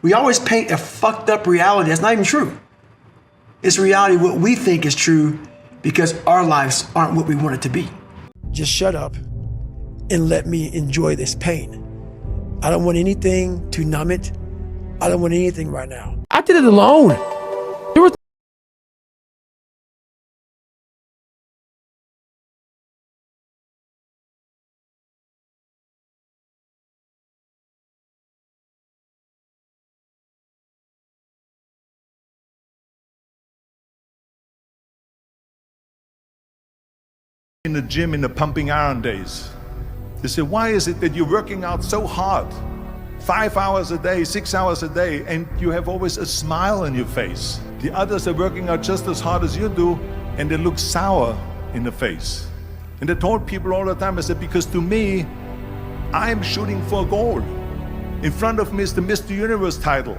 We always paint a fucked up reality that's not even true. It's reality what we think is true because our lives aren't what we want it to be. Just shut up and let me enjoy this pain. I don't want anything to numb it. I don't want anything right now. I did it alone. There was in the gym in the pumping iron days. They say, why is it that you're working out so hard? 5 hours a day, 6 hours a day, and you have always a smile on your face. The others are working out just as hard as you do, and they look sour in the face. And I told people all the time, I said, because to me, I'm shooting for a goal. In front of me is the Mr. Universe title.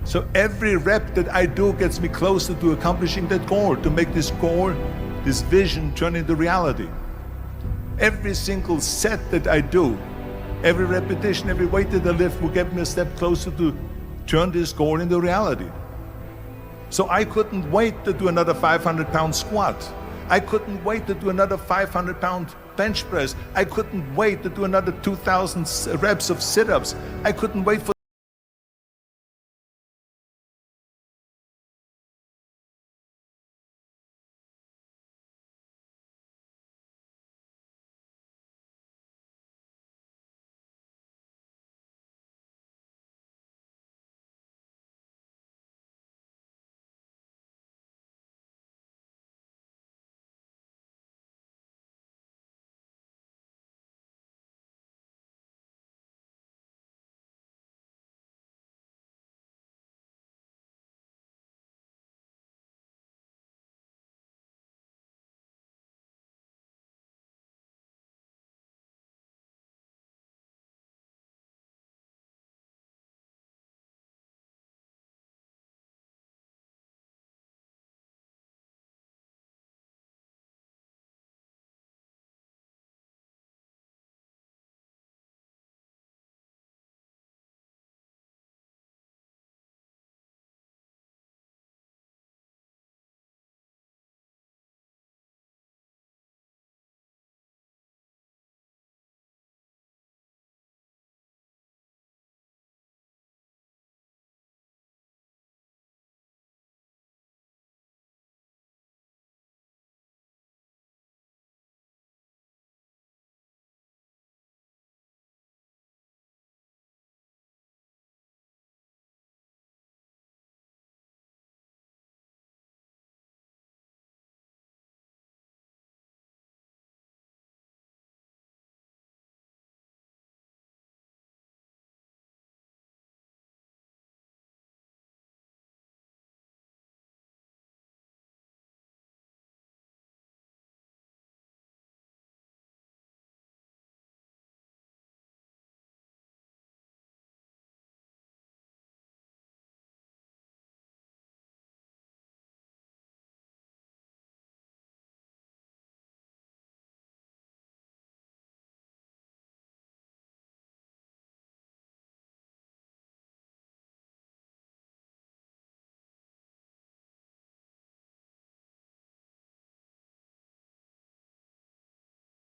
So every rep that I do gets me closer to accomplishing that goal, to make this goal, this vision turn into reality. Every single set that I do, every repetition, every weight that I lift will get me a step closer to turn this goal into reality. So I couldn't wait to do another 500-pound squat. I couldn't wait to do another 500-pound bench press. I couldn't wait to do another 2,000 reps of sit-ups. I couldn't wait for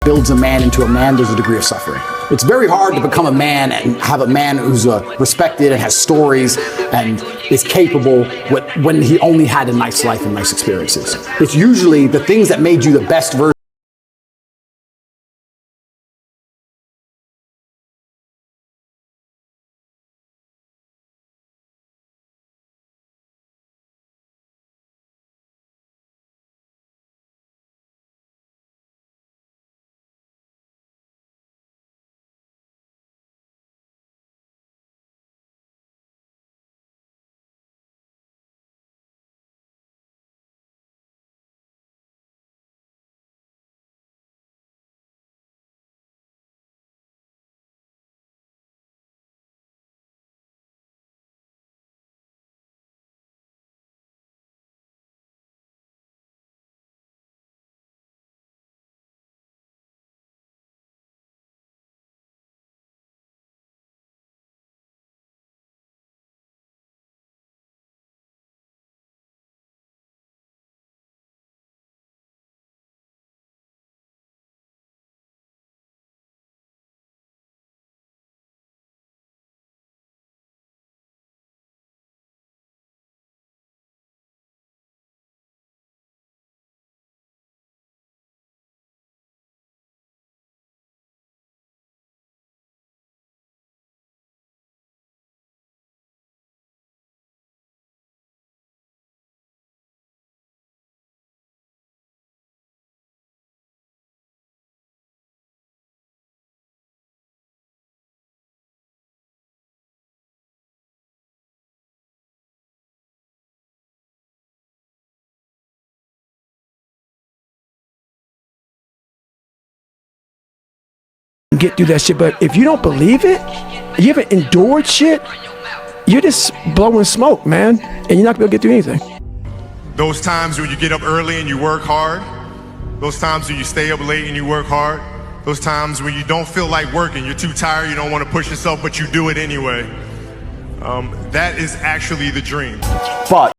builds a man into a man, there's a degree of suffering. It's very hard to become a man and have a man who's respected and has stories and is capable when he only had a nice life and nice experiences. It's usually the things that made you the best version get through that shit. But if you don't believe it, you haven't endured shit, you're just blowing smoke, man, and you're not gonna be able to get through anything. Those times when you get up early and you work hard, those times when you stay up late and you work hard, those times when you don't feel like working, you're too tired, you don't want to push yourself, but you do it anyway. That is actually the dream. But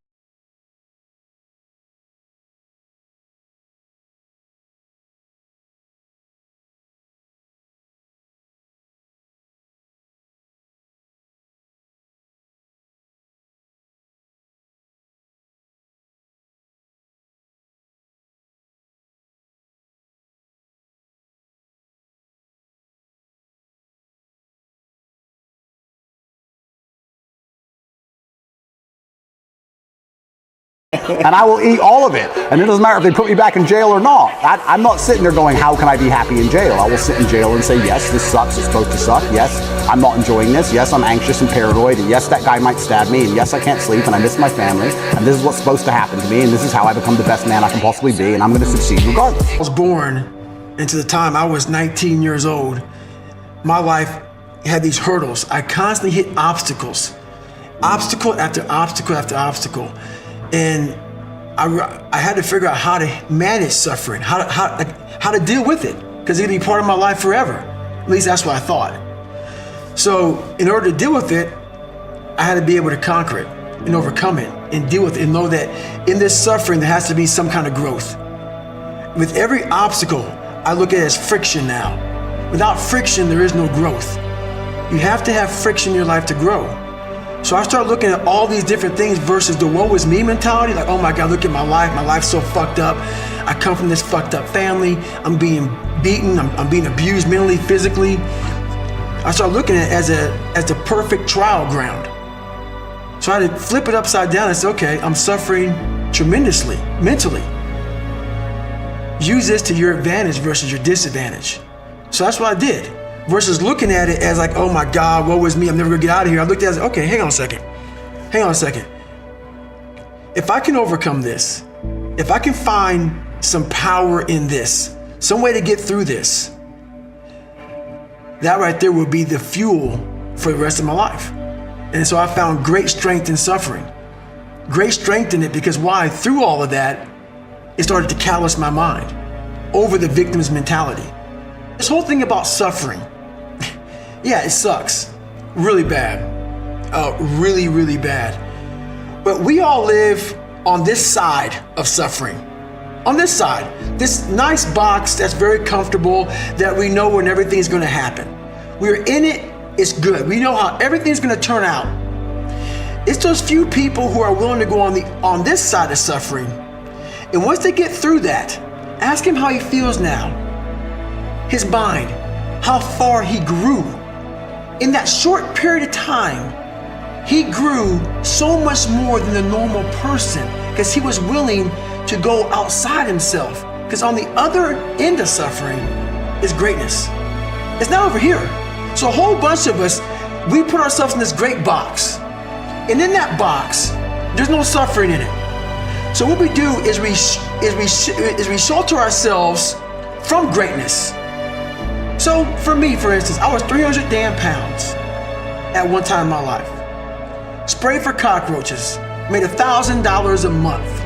and I will eat all of it. And it doesn't matter if they put me back in jail or not. I'm not sitting there going, how can I be happy in jail? I will sit in jail and say, yes, this sucks, it's supposed to suck. Yes, I'm not enjoying this. Yes, I'm anxious and paranoid. And yes, that guy might stab me. And yes, I can't sleep and I miss my family. And this is what's supposed to happen to me. And this is how I become the best man I can possibly be. And I'm going to succeed regardless. I was born into the time I was 19 years old. My life had these hurdles. I constantly hit obstacles. Obstacle after obstacle after obstacle. And I had to figure out how to manage suffering, how to deal with it, because it'd be part of my life forever. At least that's what I thought. So in order to deal with it, I had to be able to conquer it and overcome it and deal with it and know that in this suffering, there has to be some kind of growth. With every obstacle, I look at it as friction now. Without friction, there is no growth. You have to have friction in your life to grow. So I start looking at all these different things versus the woe is me mentality. Like, oh my God, look at my life. My life's so fucked up. I come from this fucked up family. I'm being beaten. I'm being abused mentally, physically. I start looking at it as the perfect trial ground. So I had to flip it upside down and say, okay, I'm suffering tremendously, mentally. Use this to your advantage versus your disadvantage. So that's what I did. Versus looking at it as like, oh my God, woe is me, I'm never gonna get out of here. I looked at it as, okay, hang on a second. If I can overcome this, if I can find some power in this, some way to get through this, that right there will be the fuel for the rest of my life. And so I found great strength in suffering. Great strength in it because why? Through all of that, it started to callous my mind over the victim's mentality. This whole thing about suffering, yeah, it sucks. Really bad. Really, really bad. But we all live on this side of suffering. On this side, this nice box that's very comfortable, that we know when everything's gonna happen. We're in it, it's good. We know how everything's gonna turn out. It's those few people who are willing to go on this side of suffering. And once they get through that, ask him how he feels now. His mind, how far he grew. In that short period of time, he grew so much more than the normal person because he was willing to go outside himself. Because on the other end of suffering is greatness. It's not over here. So a whole bunch of us, we put ourselves in this great box. And in that box, there's no suffering in it. So what we do is we shelter ourselves from greatness. So for me, for instance, I was 300 damn pounds at one time in my life. Sprayed for cockroaches, made $1,000 a month.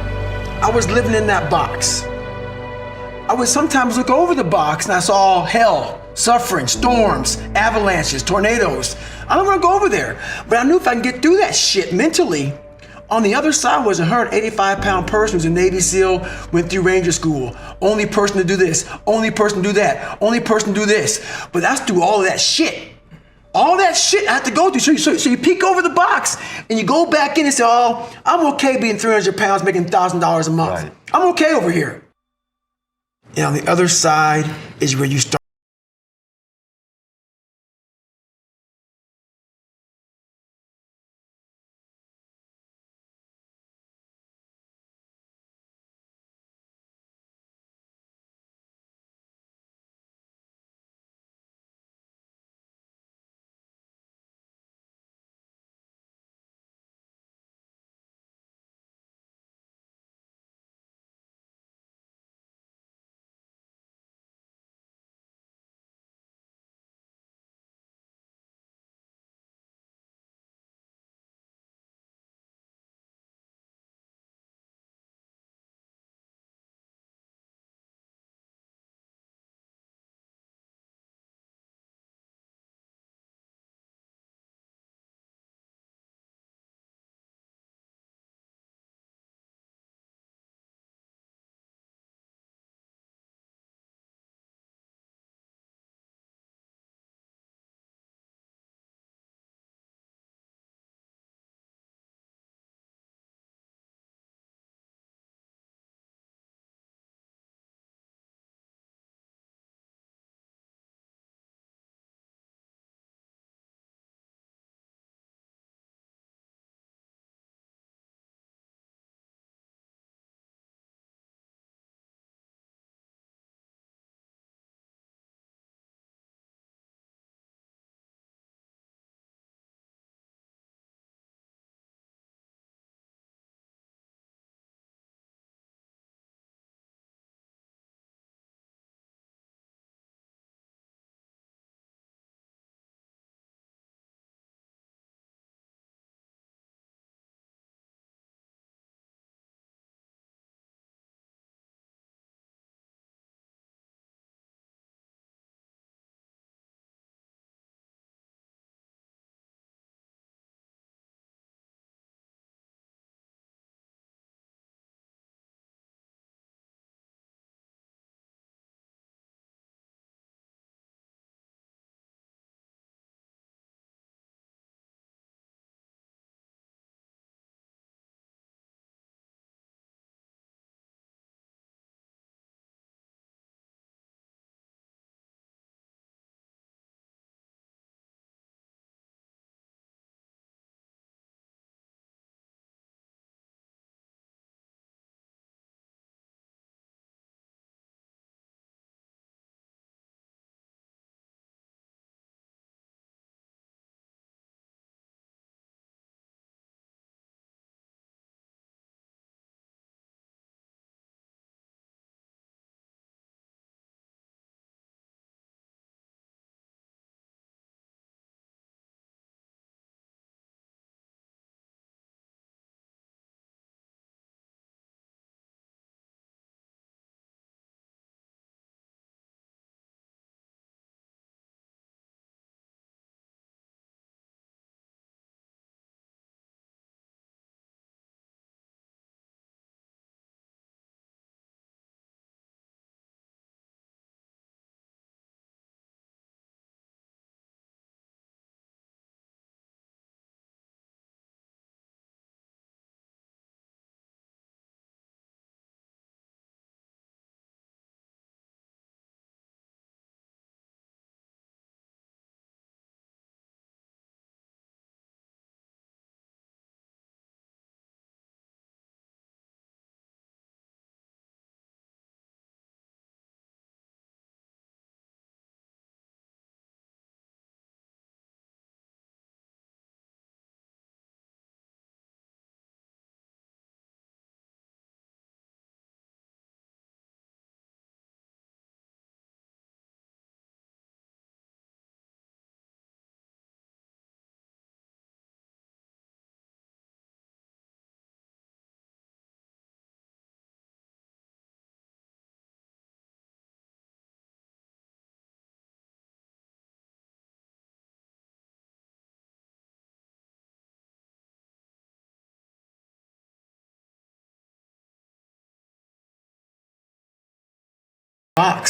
I was living in that box. I would sometimes look over the box and I saw hell, suffering, storms, avalanches, tornadoes. I don't want to go over there, but I knew if I can get through that shit mentally. On the other side was a 185-pound person who's a Navy SEAL, went through Ranger School. Only person to do this, only person to do that, only person to do this. But that's through all of that shit. All that shit I had to go through. So you peek over the box and you go back in and say, oh, I'm okay being 300 pounds, making $1,000 a month. Right. I'm okay over here. And on the other side is where you start box.